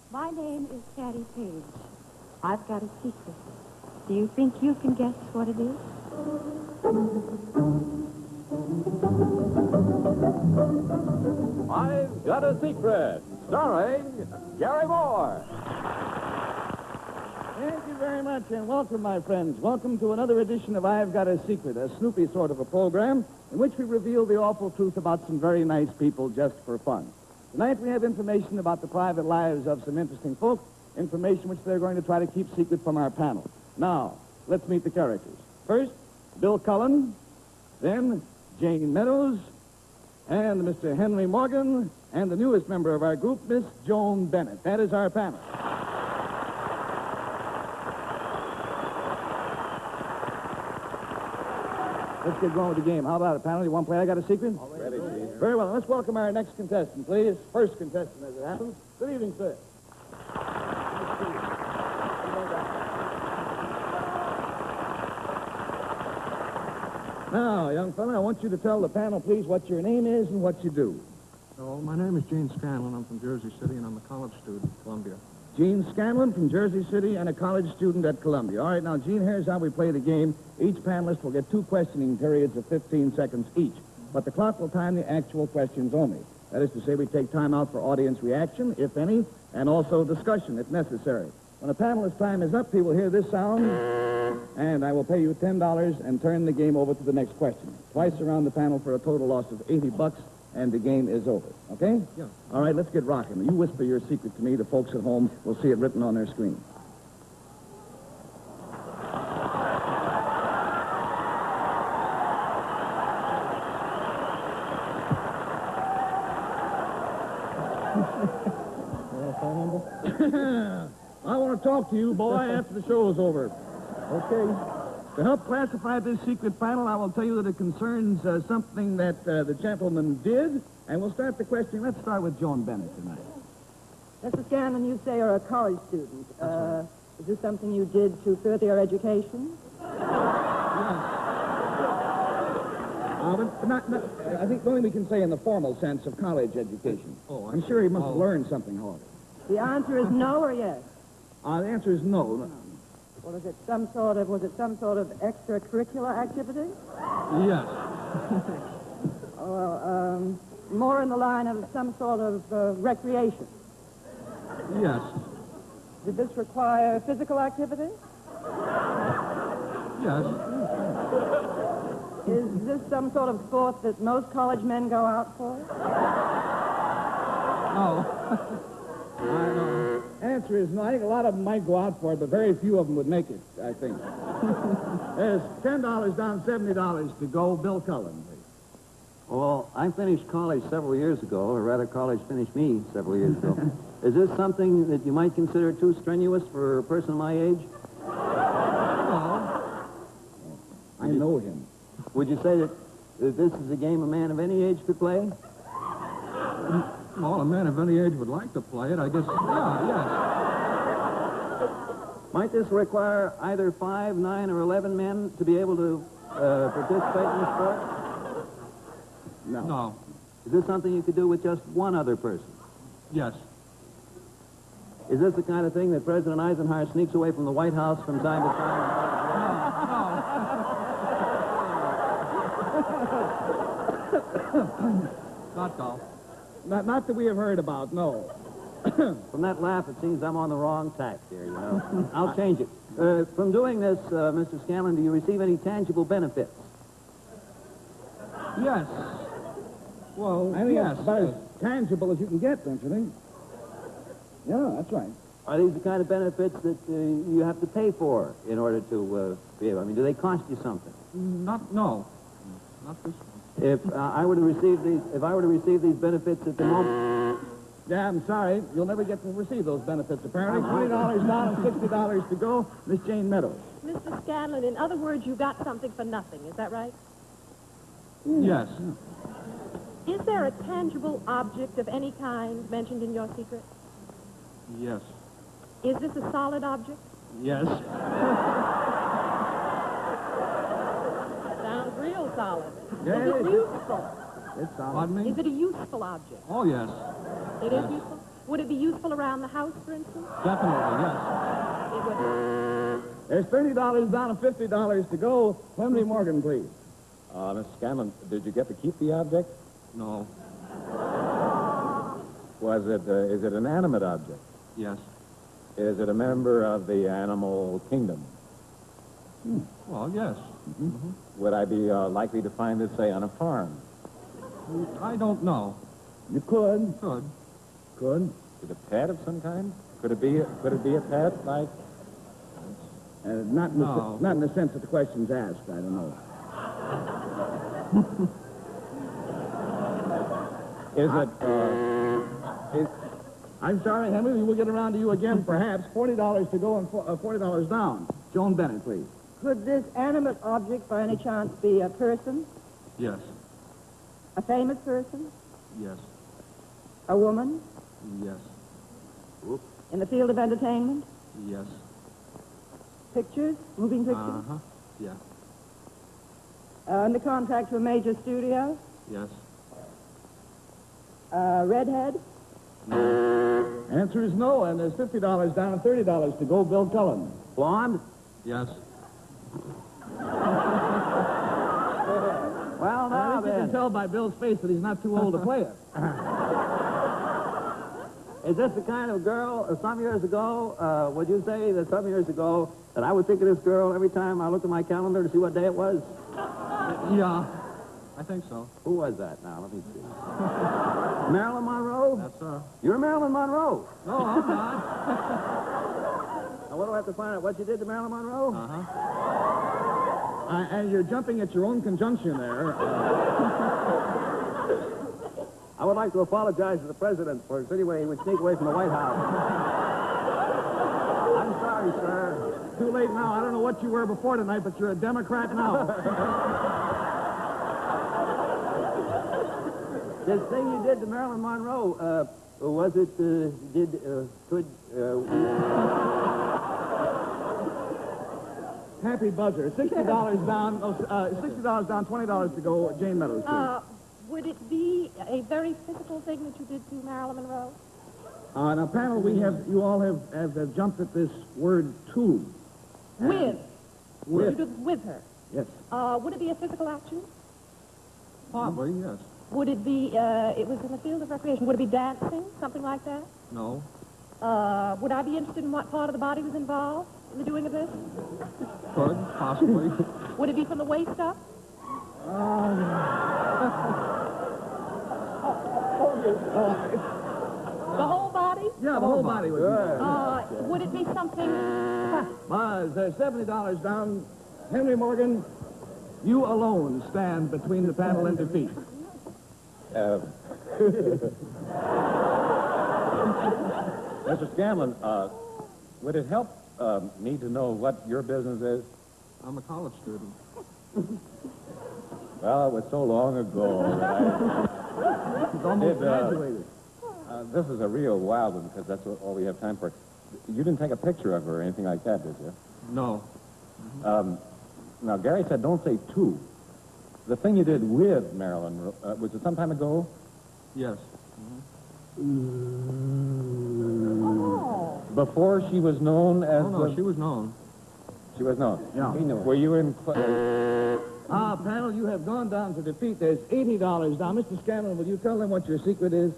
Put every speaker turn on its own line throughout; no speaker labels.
My name is Garry Page. I've got a secret. Do you think you can guess what it is?
I've Got a Secret, starring Gary Moore.
Thank you very much, and welcome, my friends. Welcome to another edition of I've Got a Secret, a Snoopy sort of a program in which we reveal the awful truth about some very nice people just for fun. Tonight we have information about the private lives of some interesting folk, information which they're going to try to keep secret from our panel. Now, let's meet the characters. First, Bill Cullen, then Jane Meadows, and Mr. Henry Morgan, and the newest member of our group, Miss Joan Bennett. That is our panel. Let's get going with the game. How about it, panel? You want to play I Got a Secret?
Ready, Chief.
Very well. Let's welcome our next contestant, please. First contestant, as it happens. Good evening, sir. Now, young fella, I want you to tell the panel, please, what your name is and what you do.
Oh, my name is Gene Scanlon. I'm from Jersey City, and I'm a college student at Columbia.
Gene Scanlon from Jersey City and a college student at Columbia. All right, now, Gene, here's how we play the game. Each panelist will get 2 questioning periods of 15 seconds each, but the clock will time the actual questions only. That is to say, we take time out for audience reaction, if any, and also discussion, if necessary. When a panelist's time is up, he will hear this sound, and I will pay you $10 and turn the game over to the next question. Twice around the panel for a total loss of $80, and the game is over. Okay?
Yeah.
All right, let's get rocking. You whisper your secret to me. The folks at home will see it written on their screen. I want to talk to you, boy, after the show is over. Okay. To help classify this secret panel, I will tell you that it concerns something that the gentleman did, and we'll start the question. Let's start with Joan Bennett tonight.
Mr. Scanlon, you say you're a college student. Is this something you did to further your education?
I think only we can say in the formal sense of college education.
Oh,
I'm sure he must have learned something, however.
The answer is no or yes?
The answer is no.
Or was it some sort of extracurricular activity?
Yes.
Or more in the line of some sort of recreation?
Yes.
Did this require physical activity?
Yes.
Is this some sort of sport that most college men go out for?
No.
Answer is no. I think a lot of them might go out for it, but very few of them would make it, I think. There's $10 down, $70 to go. Bill Cullen, please.
Well, I finished college several years ago, or rather college finished me several years ago. Is this something that you might consider too strenuous for a person of my age?
I know him.
Would you say that this is a game a man of any age could play?
Well, a man of any age would like to play it, I guess. Yeah, yes.
Might this require either 5, 9, or 11 men to be able to participate in the sport?
No.
Is this something you could do with just one other person?
Yes.
Is this the kind of thing that President Eisenhower sneaks away from the White House from time to time?
Not golf.
Not that we have heard about, no.
From that laugh, it seems I'm on the wrong tack here, you know. I'll change it. From doing this, Mr. Scanlon, do you receive any tangible benefits?
Yes. Well,
I think
yes.
it's about as tangible as you can get, don't you think? Yeah, that's right.
Are these the kind of benefits that you have to pay for in order to be able? I mean, do they cost you something?
No. Not this one.
If I were to receive these benefits at the moment... Yeah, I'm sorry. You'll never get to receive those benefits, apparently. $20 down and $60 to go. Miss Jane Meadows.
Mr. Scanlon, in other words, you got something for nothing. Is that right?
Yes.
Is there a tangible object of any kind mentioned in your secret?
Yes.
Is this a solid object?
Yes.
Sounds real solid.
Yeah,
Is it
it is.
useful?
It's solid.
Pardon me?
Is it a useful object?
Oh, yes.
It is useful? Would it be useful around the house, for instance?
Definitely, yes.
It would.
There's $30 down and $50 to go. Henry Morgan, please.
Mr. Scanlon, did you get to keep the object?
No.
Is it an animate object?
Yes.
Is it a member of the animal kingdom?
Well, yes.
Would I be likely to find it, say, on a farm?
I don't know.
You could.
Good.
Could.
Is it a pet of some kind? Could it be a pet, like?
Not in
No.
not in the sense that the question's asked. I don't know.
Is it,
I'm sorry, Henry. We will get around to you again, perhaps. $40 to go and $40 down. Joan Bennett, please.
Could this animate object, by any chance, be a person?
Yes.
A famous person?
Yes.
A woman?
Yes.
In the field of entertainment?
Yes.
Pictures? Moving pictures?
Uh-huh. Yeah.
Under contract to a major studio?
Yes.
Redhead?
Answer is no, and there's $50 down and $30 to go. Bill Cullen.
Blonde?
Yes.
Well,
I
now
think you can
then.
tell by Bill's face that he's not too old to play it.
Is this the kind of girl, some years ago, would you say that some years ago that I would think of this girl every time I looked at my calendar to see what day it was?
Yeah. I think so.
Who was that now? Let me see. Marilyn Monroe?
That's her.
You're Marilyn Monroe.
No, I'm not.
Now, what do I have to find out? What you did to Marilyn Monroe?
Uh-huh.
And you're jumping at your own conjunction there.
I would like to apologize to the president for insinuating he would sneak away from the White House. I'm sorry, sir.
Too late now. I don't know what you were before tonight, but you're a Democrat now.
This thing you did to Marilyn Monroe, was it,
Happy buzzer. $60 down, $60 down, $20 to go. Jane Meadows, please.
Would it be a very physical thing that you did to Marilyn Monroe?
Now, panel, you all have jumped at this word to.
With.
With.
You did with her.
Yes.
Would it be a physical action?
Probably, yes.
Would it be, it was in the field of recreation, would it be dancing, something like that?
No.
Would I be interested in what part of the body was involved in the doing of this?
Could, possibly.
Would it be from the waist up? The whole body?
Yeah, the whole body was.
Would it be something...
Buzz, there's $70 down. Henry Morgan, you alone stand between the panel and defeat.
Mr. Scanlon, would it help me to know what your business is?
I'm a college student.
Well, it was so long ago.
He's almost graduated.
This is a real wild one because that's all we have time for. You didn't take a picture of her or anything like that, did you?
No.
Now, Garry said don't say to. The thing you did with Marilyn, was it some time ago?
Yes.
Before she was known as...
Oh, no, she was known.
She was known?
Yeah.
He knew it. Were you in...
Panel, you have gone down to defeat. There's $80 down. Mr. Scanlon, will you tell them what your secret is?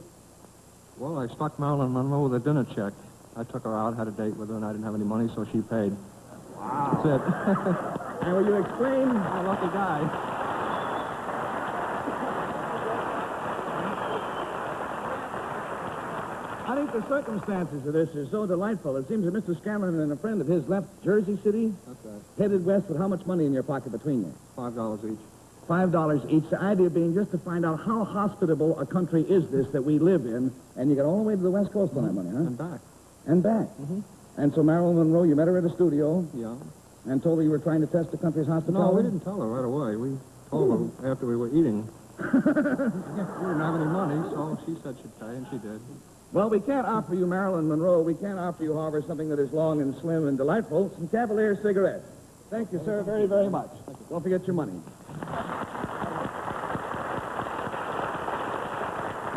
Well, I stuck Marilyn Monroe with a dinner check. I took her out, had a date with her, and I didn't have any money, so she paid. Wow. That's it.
And will you explain?
A lucky guy.
I think the circumstances of this are so delightful. It seems that Mr. Scanlon and a friend of his left Jersey City,
That's right.
headed west with how much money in your pocket between you?
$5 each.
$5 each. The idea being just to find out how hospitable a country is this that we live in, and you get all the way to the West Coast on that money, huh?
And back.
And back. And so Marilyn Monroe, you met her at a studio
Yeah.
and told her you were trying to test the country's hospitality?
No, we didn't tell her right away. We told her after we were eating. We didn't have any money, so she said she'd pay, and she did.
Well, we can't offer you Marilyn Monroe. We can't offer you, however, something that is long and slim and delightful. Some Cavalier cigarettes. Thank you, sir, very, very much. Don't forget your money.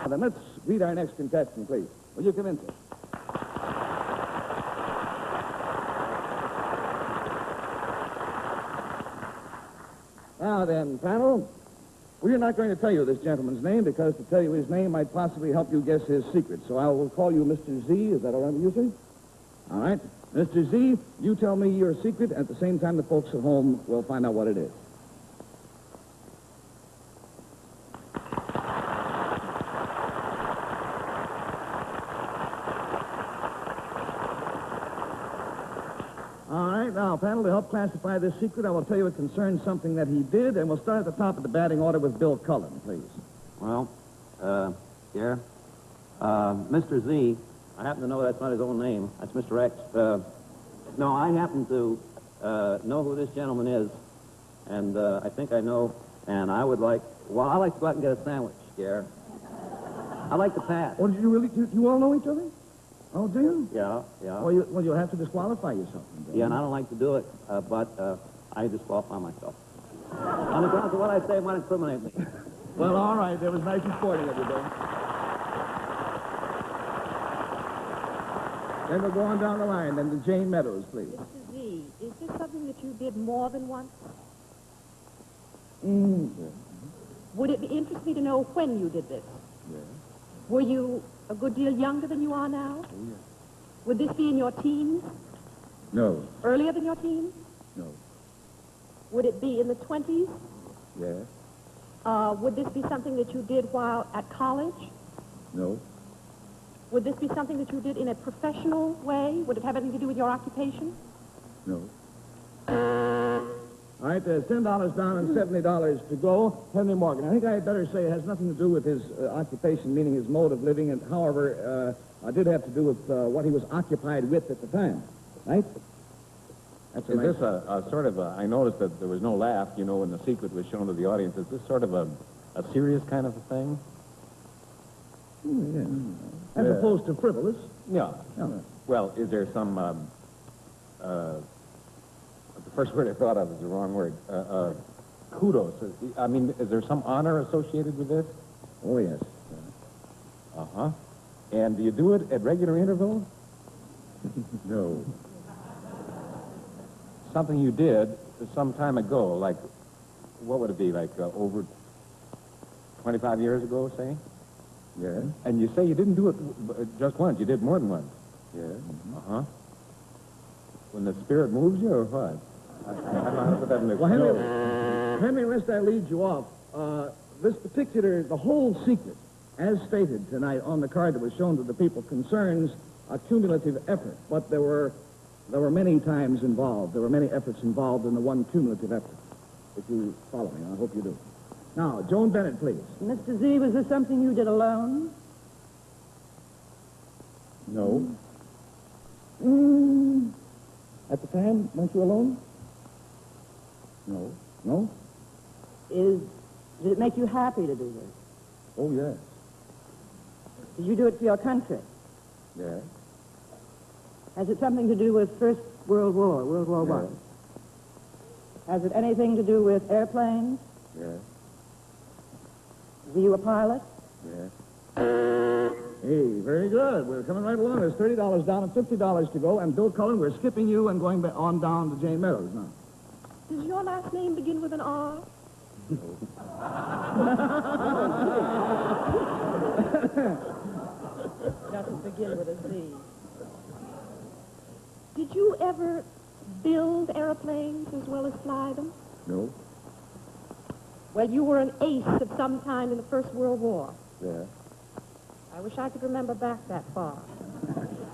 Now, then let's read our next contestant, please. Will you come in, sir? Now then, panel, we're not going to tell you this gentleman's name because to tell you his name might possibly help you guess his secret. So I will call you Mr. Z. Is that all right with you, sir? All right. Mr. Z, you tell me your secret. At the same time, the folks at home will find out what it is. All right, now, panel, to help classify this secret, I will tell you it concerns something that he did, and we'll start at the top of the batting order with Bill Cullen, please.
Well, here. Mr. Z, I happen to know that's not his own name. That's Mr. X. No, I happen to know who this gentleman is, and I think I know, and I would like, well, I like to go out and get a sandwich, Garry. I like to pass.
Oh, did you really? Do you all know each other? Oh, do you?
Yeah.
Well, you'll have to disqualify yourself.
Yeah, and I don't like to do it, but I disqualify myself. On the grounds of what I say might incriminate me.
Well, all right. That was nice and sporting of you, Bill. Then we'll go on down the line. Then to Jane Meadows, please.
Mr. Z, is this something that you did more than once? Would it interest me to know when you did this?
Yes.
Were you a good deal younger than you are now?
Oh, yes.
Would this be in your teens?
No.
Earlier than your teens?
No.
Would it be in the 20s?
Yes.
Would this be something that you did while at college?
No.
Would this be something that you did in a professional way? Would it have anything to do with your occupation?
No. All right, there's $10 down and $70 to go. Henry Morgan. I think I had better say it has nothing to do with his occupation, meaning his mode of living, and however, it did have to do with what he was occupied with at the time. Right? That's
Is this a sort of a, I noticed that there was no laugh, you know, when the secret was shown to the audience. Is this sort of a serious kind of a thing?
Yeah. As opposed to frivolous.
Yeah.
Yeah.
Well, is there some, the first word I thought of is the wrong word, kudos. I mean, is there some honor associated with this?
Oh, yes.
Uh-huh. And do you do it at regular intervals?
No.
Something you did some time ago, like, what would it be, like over 25 years ago, say?
Yes.
And you say you didn't do it just once, you did more than once.
Yes.
Uh-huh. When the spirit moves you, or what? I don't know how to put that in the...
Well, Henry, lest I lead you off, this particular, the whole secret, as stated tonight on the card that was shown to the people, concerns a cumulative effort. But there were many times involved. There were many efforts involved in the one cumulative effort. If you follow me, I hope you do. Now, Joan Bennett, please.
Mr. Z, was this something you did alone?
No. At the time, weren't you alone? No. No?
Did it make you happy to do this?
Oh, yes.
Did you do it for your country?
Yes.
Has it something to do with First World War, World War
Yes.
I? Has it anything to do with airplanes?
Yes.
Were you a pilot?
Yes. Hey, very good. We're coming right along. There's $30 down and $50 to go. And Bill Cullen, we're skipping you and going on down to Jane Meadows now.
Does your last name begin with an R?
Doesn't begin with a Z.
Did you ever build airplanes as well as fly them?
No.
Well, you were an ace of some kind in the First World War.
Yes.
I wish I could remember back that far.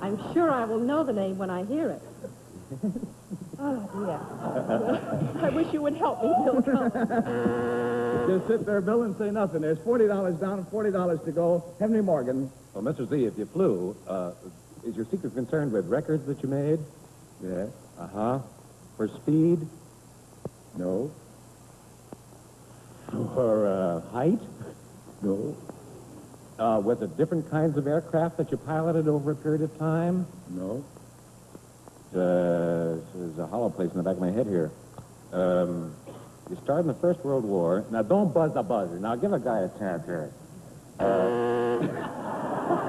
I'm sure I will know the name when I hear it. Oh, dear. I wish you would help me, Bill Cullen.
Just sit there, Bill, and say nothing. There's $40 down and $40 to go. Henry Morgan.
Well, Mr. Z, if you flew, is your secret concerned with records that you made?
Yes.
Uh-huh. For speed?
No.
For height?
No.
Was it different kinds of aircraft that you piloted over a period of time?
No.
There's a hollow place in the back of my head here. You started in the First World War. Now, don't buzz the buzzer. Now, give a guy a chance here.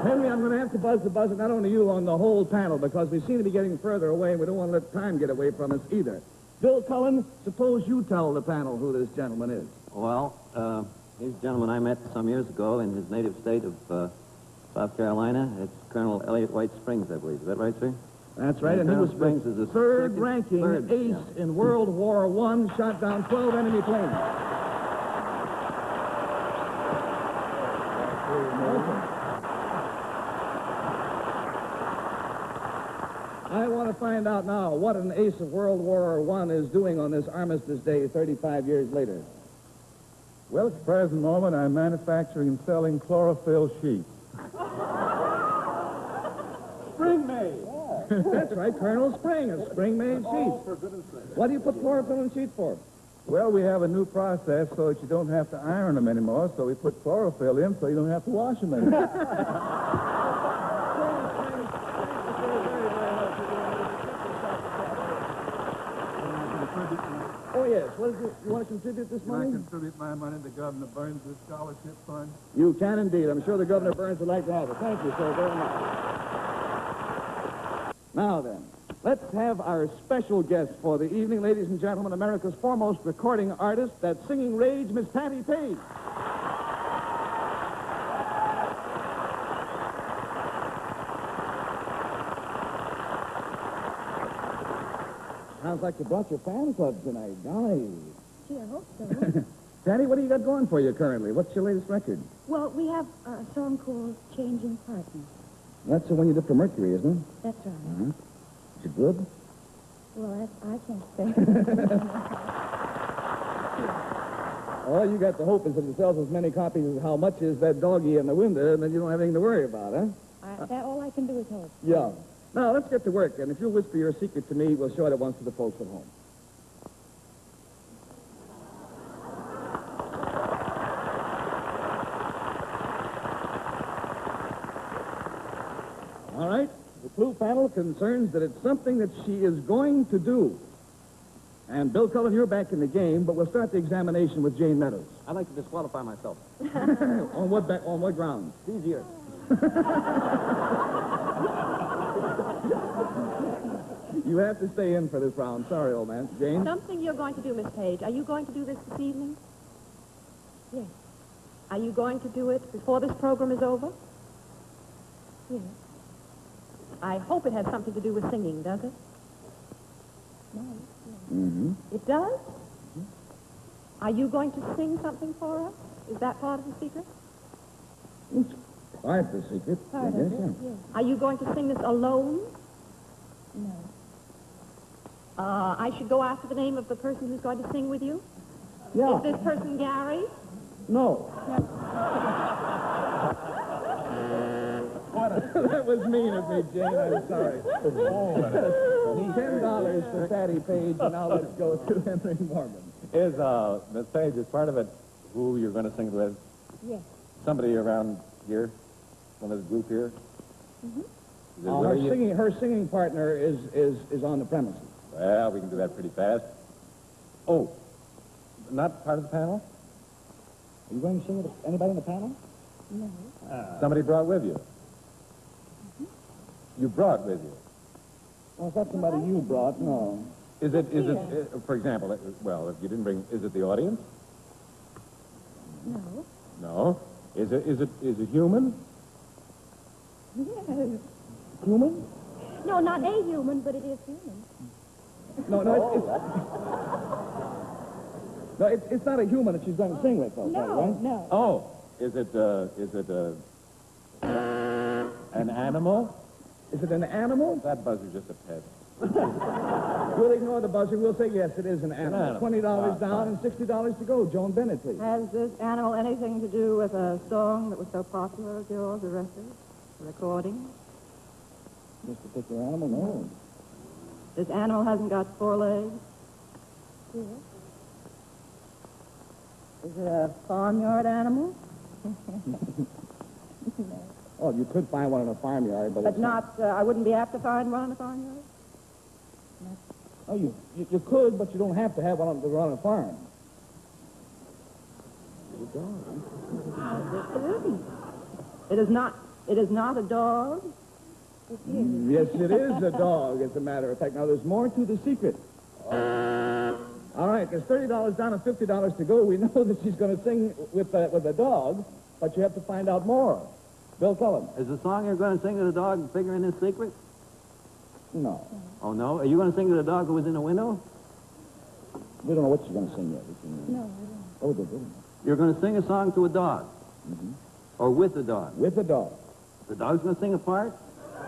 Henry, I'm going to have to buzz the buzzer, not only you, on the whole panel, because we seem to be getting further away, and we don't want to let time get away from us either. Bill Cullen, suppose you tell the panel who this gentleman is.
Well, he's a gentleman I met some years ago in his native state of South Carolina. It's Colonel Elliot White Springs, I believe. Is that right, sir?
That's right, and he
Colonel
was
Springs is
the
the
third-ranking
third,
ace in World War I, shot down 12 enemy planes. I want to find out now what an ace of World War I is doing on this Armistice Day 35 years later.
Well, at the present moment, I'm manufacturing and selling chlorophyll sheets.
Spring-made. That's right, Colonel Spring, a spring-made sheet.
Oh, for goodness sake.
What do you put chlorophyll in sheets for?
Well, we have a new process so that you don't have to iron them anymore, so we put chlorophyll in so you don't have to wash them anymore.
Oh, yes. What is it? You want to contribute this
Can I
money?
contribute my money to Governor Burns' scholarship fund?
You can indeed. I'm sure the Governor Burns would like to have it. Thank you, sir, very much. Now then, let's have our special guest for the evening, ladies and gentlemen, America's foremost recording artist, that singing rage, Miss Patty Page. Sounds like you brought your fan club tonight. Golly.
Gee, I hope so.
Patty, what do you got going for you currently? What's your latest record?
Well, we have a song called Changing Partners.
That's the one you did for Mercury, isn't it?
That's right.
Uh-huh. Is it good?
Well, I can't say.
All you got to hope is that it sells as many copies as how much is that doggy in the window, and then you don't have anything to worry about, huh?
All I can do is hope.
Yeah. Now, let's get to work, and if you'll whisper your secret to me, we'll show it at once to the folks at home. All right. The clue panel concerns that it's something that she is going to do. And Bill Cullen, you're back in the game, but we'll start the examination with Jane Meadows.
I'd like to disqualify myself.
On what grounds?
It's easier.
You have to stay in for this round. Sorry, old man. Jane?
Something you're going to do, Miss Page. Are you going to do this evening?
Yes.
Are you going to do it before this program is over?
Yes.
I hope it has something to do with singing, does it?
No.
Mm-hmm.
It does? Are you going to sing something for us? Is that part of the secret?
It's part of the secret.
Part
I
of
guess,
it,
yeah.
yes.
Are you going to sing this alone?
No.
I should go after the name of the person who's going to sing with you?
Yeah.
Is this person Garry?
No. That was mean of me, Jane. I'm sorry. $10 for Patty Page, and now let's go to Henry Mormon.
Is, Miss Page, is part of it who you're going to sing with?
Yes.
Somebody around here? One of the group here?
Mm-hmm.
Is it really
Her singing partner is on the premises.
Well, we can do that pretty fast. Oh, not part of the panel?
Are you going to sing with anybody in the panel?
No.
Somebody brought with you? You brought with you?
Well, it's not somebody you brought, no.
Is it, for example, well, if you didn't bring, is it the audience?
No.
No. Is it human?
Yes.
Human?
No, not a human, but it is human.
It's not a human that she's going to sing with, though, right?
No.
Oh, is it an animal?
Is it an animal?
That buzzer's just a pet.
We'll ignore the buzzer. We'll say, yes, it is an animal.
animal.
$20 down and $60 to go. Joan Bennett, please.
Has this animal anything to do with a song that was so popular of yours, a record, a recording?
This particular animal, no.
This animal hasn't got 4 legs?
Yes.
Is it a farmyard animal?
Oh, you could find one in a farmyard, but
But
it's
not, I wouldn't be apt to find one in a farmyard?
Oh, you could, but you don't have to have one on a farm.
It is It is not a dog?
Yes, it is a dog, as a matter of fact. Now, there's more to the secret. All right, there's $30 down and $50 to go. We know that she's going to sing with a dog, but you have to find out more. Bill Cullen.
Is the song you're going to sing to the dog figure in this secret?
No.
Oh, no? Are you going to sing to the dog who was in the window?
We don't know what she's going to sing yet.
No,
Oh, they do.
You're going to sing a song to a dog? Or with the dog?
With a dog.
The dog's going to sing a part?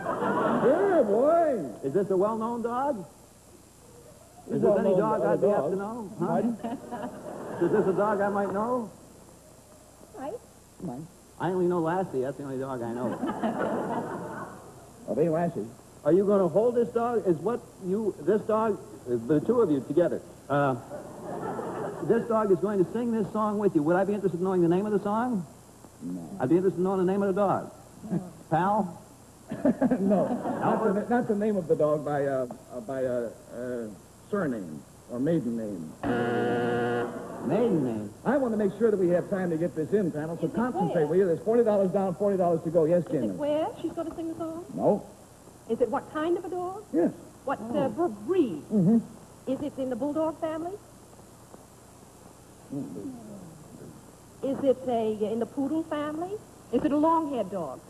Sure, boy.
Is this a well-known dog? Is this
Well
any
known
dog
to
I'd
other
have to
dogs.
know? Huh?
Pardon?
Is this a dog I might know?
Right.
Mine.
I only know Lassie. That's the only dog I know.
Oh, they Lassie.
Are you going to hold this dog? This dog, the two of you together. This dog is going to sing this song with you. Would I be interested in knowing the name of the song?
No.
I'd be interested in knowing the name of the dog. Pal?
No. Not the name of the dog by surname or maiden name.
Maiden name?
I want to make sure that we have time to get this in, panel, so concentrate, will you? There's $40 down, $40 to go. Yes,
Is it
Jamie?
where she's going to sing the song?
No.
Is it what kind of a dog?
Yes.
What breed?
Mm-hmm.
Is it in the bulldog family? Is it in the poodle family? Is it a long-haired dog?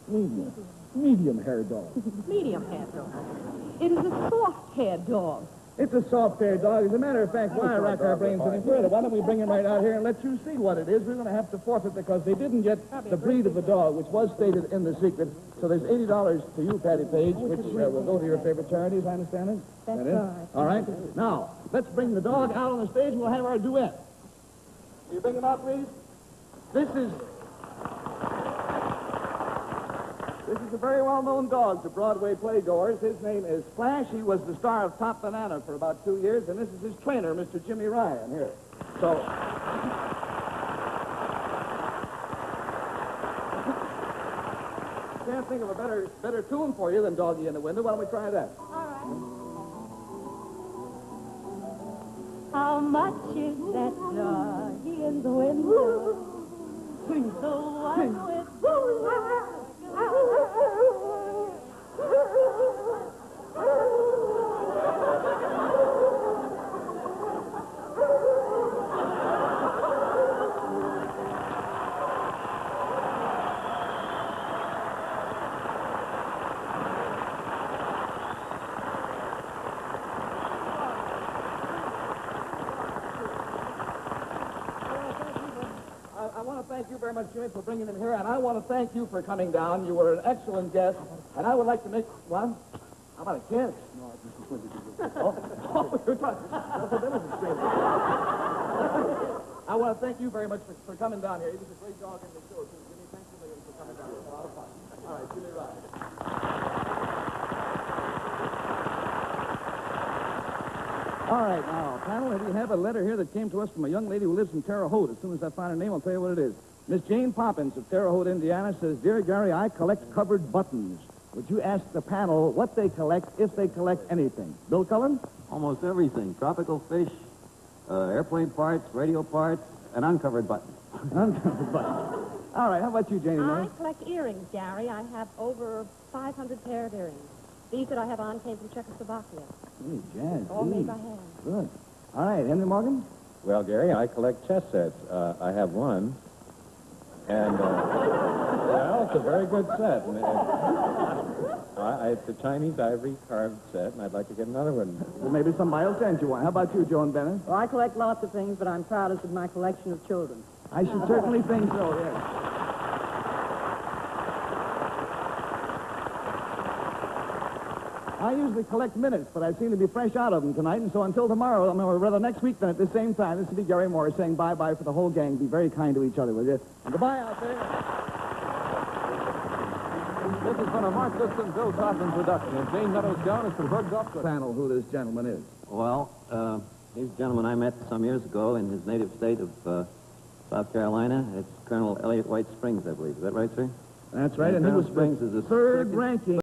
Medium-haired dog.
Medium-haired dog. It is a soft-haired dog.
It's a soft-haired dog. As a matter of fact, why rack our brains any further? Why don't we bring him right out here and let you see what it is? We're going to have to forfeit because they didn't get the breed of the dog, which was stated in the secret. So there's $80 to you, Patty Page, which will go to your favorite charity, as I understand it.
That's
That is?
right.
All right. Now, let's bring the dog out on the stage and we'll have our duet. Will you bring him out, please? This is a very well-known dog to Broadway playgoers. His name is Flash. He was the star of Top Banana for about 2 years, and this is his trainer, Mr. Jimmy Ryan, here. So... Can't think of a better tune for you than Doggy in the Window. Why don't we try that?
How much is that doggy in the window? The one with
I want to thank you very much, Jimmy, for bringing him here, and I want to thank you for coming down. You were an excellent guest, and I would like to make one. How about a kiss? No, you're trying. I want to thank you very much for coming down here. He was a great dog in the show, too. Jimmy, thanks a million for coming down here. It was a lot of fun. All right, Jimmy Ryan. All right, now, panel, we have a letter here that came to us from a young lady who lives in Terre Haute. As soon as I find her name, I'll tell you what it is. Miss Jane Poppins of Terre Haute, Indiana, says, Dear Gary, I collect covered buttons. Would you ask the panel what they collect, if they collect anything? Bill Cullen?
Almost everything. Tropical fish, airplane parts, radio parts, and uncovered buttons.
Uncovered buttons. All right, how about you, Janie?
I collect earrings, Gary. I have over 500 pair of earrings. These that I have on came from Czechoslovakia.
Hey, jazz.
All made by hand.
Good. All right, Henry Morgan?
Well, Gary, I collect chess sets. I have one. And, well, it's a very good set. And it's a Chinese ivory carved set, and I'd like to get another one.
Well, maybe somebody else sent you one. How about you, Joan Bennett?
Well, I collect lots of things, but I'm proudest of my collection of children.
I should certainly think so, yes. I usually collect minutes, but I seem to be fresh out of them tonight, and so until tomorrow, or rather next week, then at the same time, this will be Gary Morris saying bye-bye for the whole gang. Be very kind to each other, will you? And goodbye out there.
This has been a Mark Goodson, Bill Coffin production. And Jane Meadows Jones has heard up to
Panel, who this gentleman is.
Well, he's a gentleman I met some years ago in his native state of South Carolina. It's Colonel Elliott White Springs, I believe. Is that right, sir?
That's right, and he
Colonel
was
Springs is the
third
second-
ranking.